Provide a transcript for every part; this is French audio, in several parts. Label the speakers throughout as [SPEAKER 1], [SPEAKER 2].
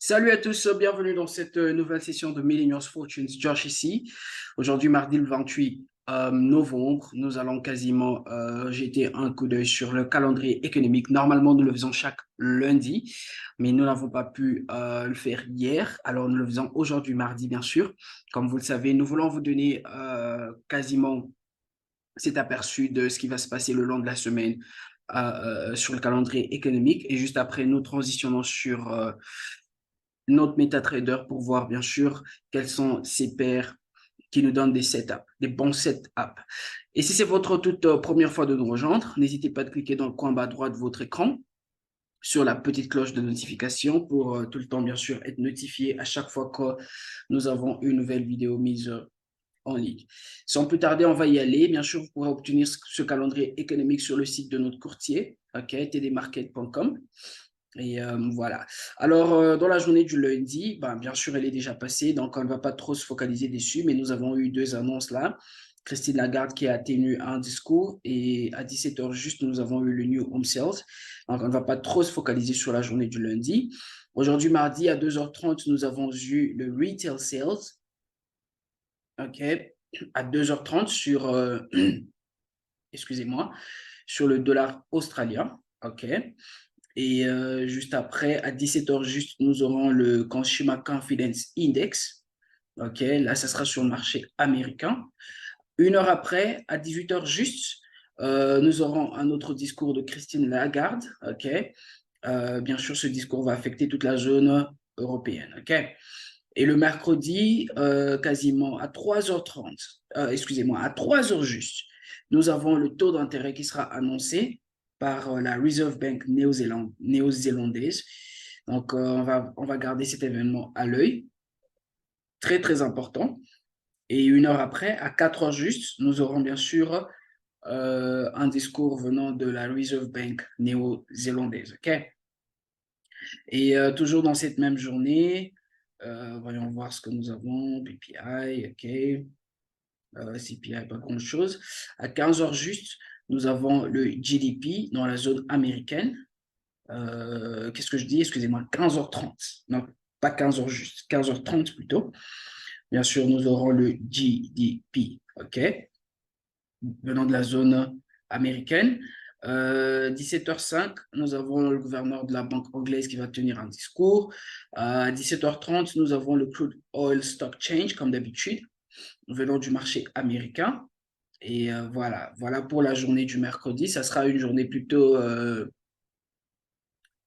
[SPEAKER 1] Salut à tous, bienvenue dans cette nouvelle session de Millennials Fortunes. Josh ici. Aujourd'hui, mardi le 28 novembre, nous allons quasiment jeter un coup d'œil sur le calendrier économique. Normalement, nous le faisons chaque lundi, mais nous n'avons pas pu le faire hier. Alors, nous le faisons aujourd'hui, mardi, bien sûr. Comme vous le savez, nous voulons vous donner quasiment cet aperçu de ce qui va se passer le long de la semaine sur le calendrier économique. Et juste après, nous transitionnons sur notre MetaTrader pour voir bien sûr quels sont ces paires qui nous donnent des setups, des bons setups. Et si c'est votre toute première fois de nous rejoindre, n'hésitez pas à cliquer dans le coin bas droit de votre écran sur la petite cloche de notification pour tout le temps bien sûr être notifié à chaque fois que nous avons une nouvelle vidéo mise en ligne. Sans plus tarder, on va y aller. Bien sûr, vous pourrez obtenir ce calendrier économique sur le site de notre courtier, tdmarket.com. Et voilà. Alors, dans la journée du lundi, ben, bien sûr, elle est déjà passée, donc on ne va pas trop se focaliser dessus, mais nous avons eu deux annonces là. Christine Lagarde qui a tenu un discours et à 17 heures juste, nous avons eu le New Home Sales. Donc, on ne va pas trop se focaliser sur la journée du lundi. Aujourd'hui, mardi, à 2h30, nous avons eu le Retail Sales. OK. À 2h30 sur, excusez-moi, sur le dollar australien. OK. Et juste après, à 17 heures juste, nous aurons le Consumer Confidence Index. OK, là, ça sera sur le marché américain. Une heure après, à 18 heures juste, nous aurons un autre discours de Christine Lagarde. OK. Bien sûr, ce discours va affecter toute la zone européenne. OK. Et le mercredi, quasiment à 3h30, excusez-moi, à 3 heures juste, nous avons le taux d'intérêt qui sera annoncé par la Reserve Bank néo-zélandaise. Donc, on va garder cet événement à l'œil. Très, très important. Et une heure après, à 4 heures juste, nous aurons bien sûr un discours venant de la Reserve Bank néo-zélandaise. OK? Et toujours dans cette même journée, voyons voir ce que nous avons. PPI, OK. CPI, pas grand-chose. À 15 heures juste, nous avons le GDP dans la zone américaine. Qu'est-ce que je dis? Excusez-moi, 15h30. Non, pas 15 heures juste, 15h30 plutôt. Bien sûr, nous aurons le GDP, OK, venant de la zone américaine. 17h05, nous avons le gouverneur de la banque anglaise qui va tenir un discours. À 17h30, nous avons le crude oil stock change, comme d'habitude, venant du marché américain. Et voilà, voilà pour la journée du mercredi. Ça sera une journée plutôt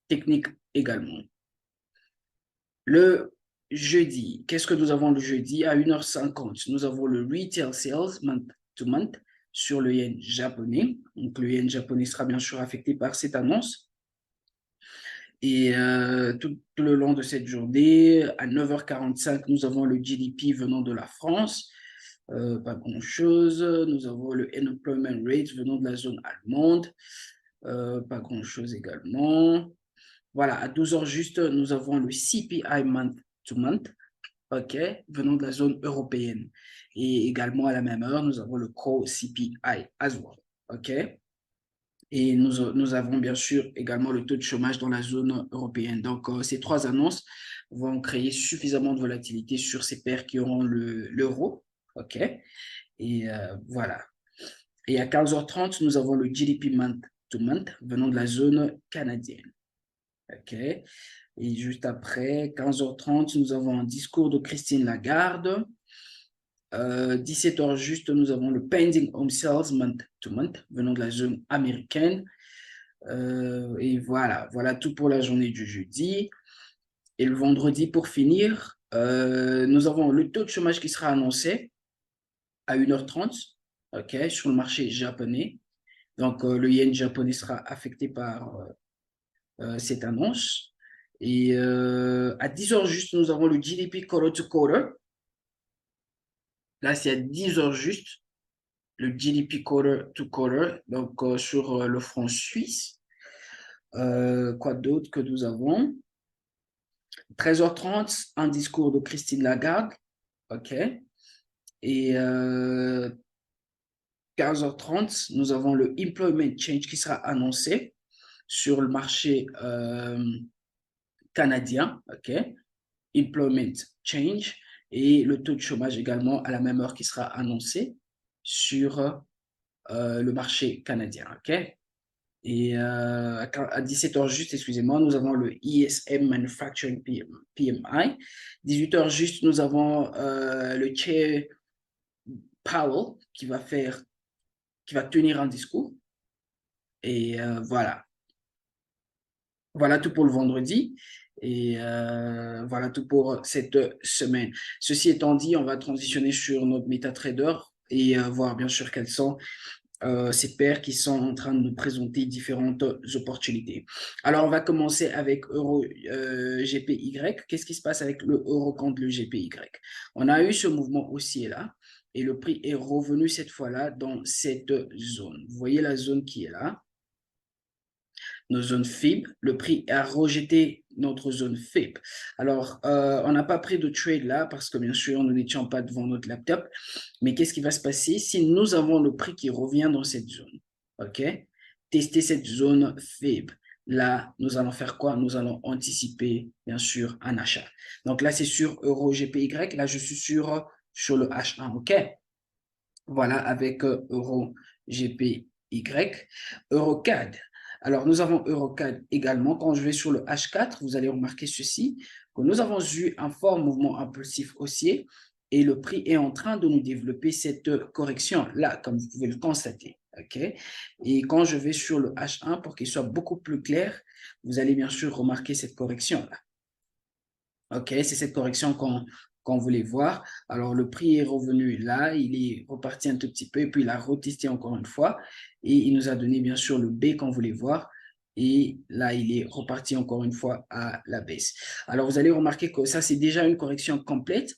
[SPEAKER 1] technique également. Le jeudi, qu'est-ce que nous avons le jeudi? À 1h50, nous avons le Retail Sales month to month sur le yen japonais. Donc, le yen japonais sera bien sûr affecté par cette annonce. Et tout le long de cette journée, à 9h45, nous avons le GDP venant de la France. Pas grand-chose. Nous avons le Unemployment Rate venant de la zone allemande. Pas grand-chose également. Voilà, à 12 heures juste, nous avons le CPI month to month, OK, venant de la zone européenne. Et également à la même heure, nous avons le Core CPI as well, OK. Et nous avons bien sûr également le taux de chômage dans la zone européenne. Donc, ces trois annonces vont créer suffisamment de volatilité sur ces paires qui auront l'euro, OK. Et voilà. Et à 15h30, nous avons le GDP month to month venant de la zone canadienne. OK. Et juste après, 15h30, nous avons un discours de Christine Lagarde. 17h juste, nous avons le Pending Home Sales month to month venant de la zone américaine. Et voilà, voilà tout pour la journée du jeudi. Et le vendredi, pour finir, nous avons le taux de chômage qui sera annoncé à 1h30, OK, sur le marché japonais. Donc, le yen japonais sera affecté par cette annonce. Et à 10 heures juste, nous avons le GDP quarter to quarter. Là, c'est à 10 heures juste, le GDP quarter to quarter, donc sur le franc suisse. Quoi d'autre que nous avons? 13h30, un discours de Christine Lagarde. OK. Et 15h30, nous avons le Employment Change qui sera annoncé sur le marché canadien. OK. employment change et le taux de chômage également à la même heure qui sera annoncé sur le marché canadien. OK? Et à 17h juste, excusez-moi, nous avons le ISM Manufacturing PMI. 18h juste, nous avons le Chair Powell qui va tenir un discours. Et voilà. Voilà tout pour le vendredi. Et voilà tout pour cette semaine. Ceci étant dit, on va transitionner sur notre MetaTrader et voir bien sûr quelles sont ces paires qui sont en train de nous présenter différentes opportunités. Alors, on va commencer avec Euro GPY. Qu'est-ce qui se passe avec le euro contre le GPY? On a eu ce mouvement haussier là et le prix est revenu cette fois-là dans cette zone. Vous voyez la zone qui est là, nos zones FIB. Le prix a rejeté notre zone FIB. Alors, on n'a pas pris de trade là parce que bien sûr, nous n'étions pas devant notre laptop. Mais qu'est-ce qui va se passer si nous avons le prix qui revient dans cette zone? OK? Tester cette zone FIB. Là, nous allons faire quoi? Nous allons anticiper, bien sûr, un achat. Donc là, c'est sur Euro GPY. Là, je suis sur le H1. OK? Voilà, avec Euro GPY. EuroCAD. Alors, nous avons EuroCAD également. Quand je vais sur le H4, vous allez remarquer ceci, que nous avons eu un fort mouvement impulsif haussier et le prix est en train de nous développer cette correction-là, comme vous pouvez le constater. Okay? Et quand je vais sur le H1, pour qu'il soit beaucoup plus clair, vous allez bien sûr remarquer cette correction-là. OK, c'est cette correction qu'on voulait voir. Alors, le prix est revenu là, il est reparti un tout petit peu, et puis il a retesté encore une fois, et il nous a donné bien sûr le B qu'on voulait voir, et là, il est reparti encore une fois à la baisse. Alors, vous allez remarquer que ça, c'est déjà une correction complète,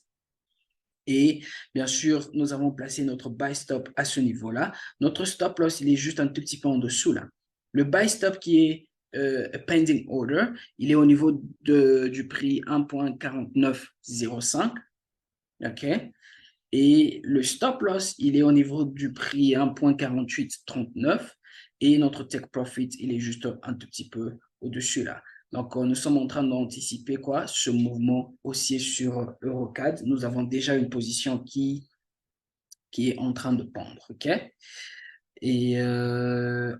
[SPEAKER 1] et bien sûr, nous avons placé notre buy stop à ce niveau-là. Notre stop loss, il est juste un tout petit peu en dessous là. Le buy stop qui est pending order, il est au niveau du prix 1.4905. OK? Et le stop loss, il est au niveau du prix 1.4839. Et notre take profit, il est juste un tout petit peu au-dessus là. Donc, nous sommes en train d'anticiper quoi? Ce mouvement haussier sur EuroCAD. Nous avons déjà une position qui est en train de pendre. OK? Et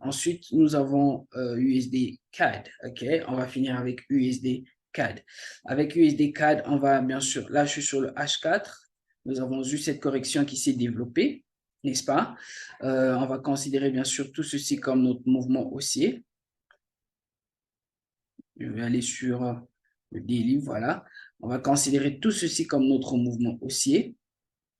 [SPEAKER 1] ensuite, nous avons USD CAD. OK? On va finir avec USD CAD. Avec USD CAD, on va bien sûr, là, je suis sur le H4. Nous avons eu cette correction qui s'est développée, n'est-ce pas? On va considérer bien sûr tout ceci comme notre mouvement haussier. Je vais aller sur le daily, voilà. On va considérer tout ceci comme notre mouvement haussier,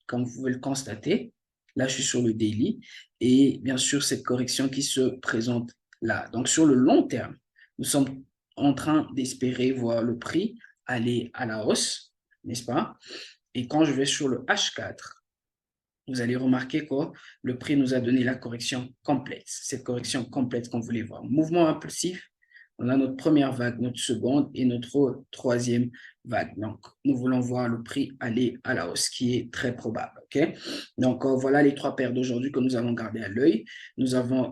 [SPEAKER 1] comme vous pouvez le constater. Là, je suis sur le daily et bien sûr, cette correction qui se présente là. Donc, sur le long terme, nous sommes en train d'espérer voir le prix aller à la hausse, n'est-ce pas? Et quand je vais sur le H4, vous allez remarquer que le prix nous a donné la correction complète, cette correction complète qu'on voulait voir. Mouvement impulsif, on a notre première vague, notre seconde et notre troisième vague. Donc, nous voulons voir le prix aller à la hausse, ce qui est très probable. Okay? Donc, voilà les trois paires d'aujourd'hui que nous allons garder à l'œil. Nous avons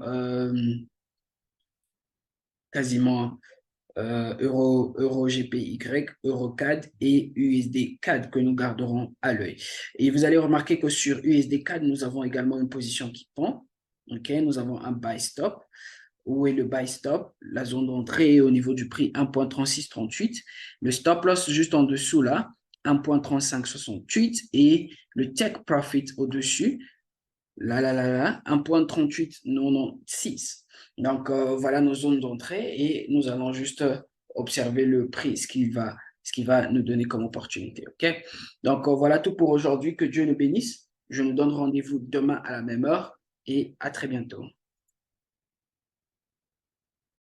[SPEAKER 1] quasiment Euro GPY, EuroCAD et USD CAD que nous garderons à l'œil. Et vous allez remarquer que sur USD CAD, nous avons également une position qui pend. Okay? Nous avons un buy stop. Où est le buy stop? La zone d'entrée est au niveau du prix 1.3638. Le stop loss juste en dessous là, 1.3568 et le take profit au-dessus, là, 1.3896. Donc, voilà nos zones d'entrée et nous allons juste observer le prix, ce qui va nous donner comme opportunité. OK? Donc, voilà tout pour aujourd'hui. Que Dieu nous bénisse. Je nous donne rendez-vous demain à la même heure et à très bientôt.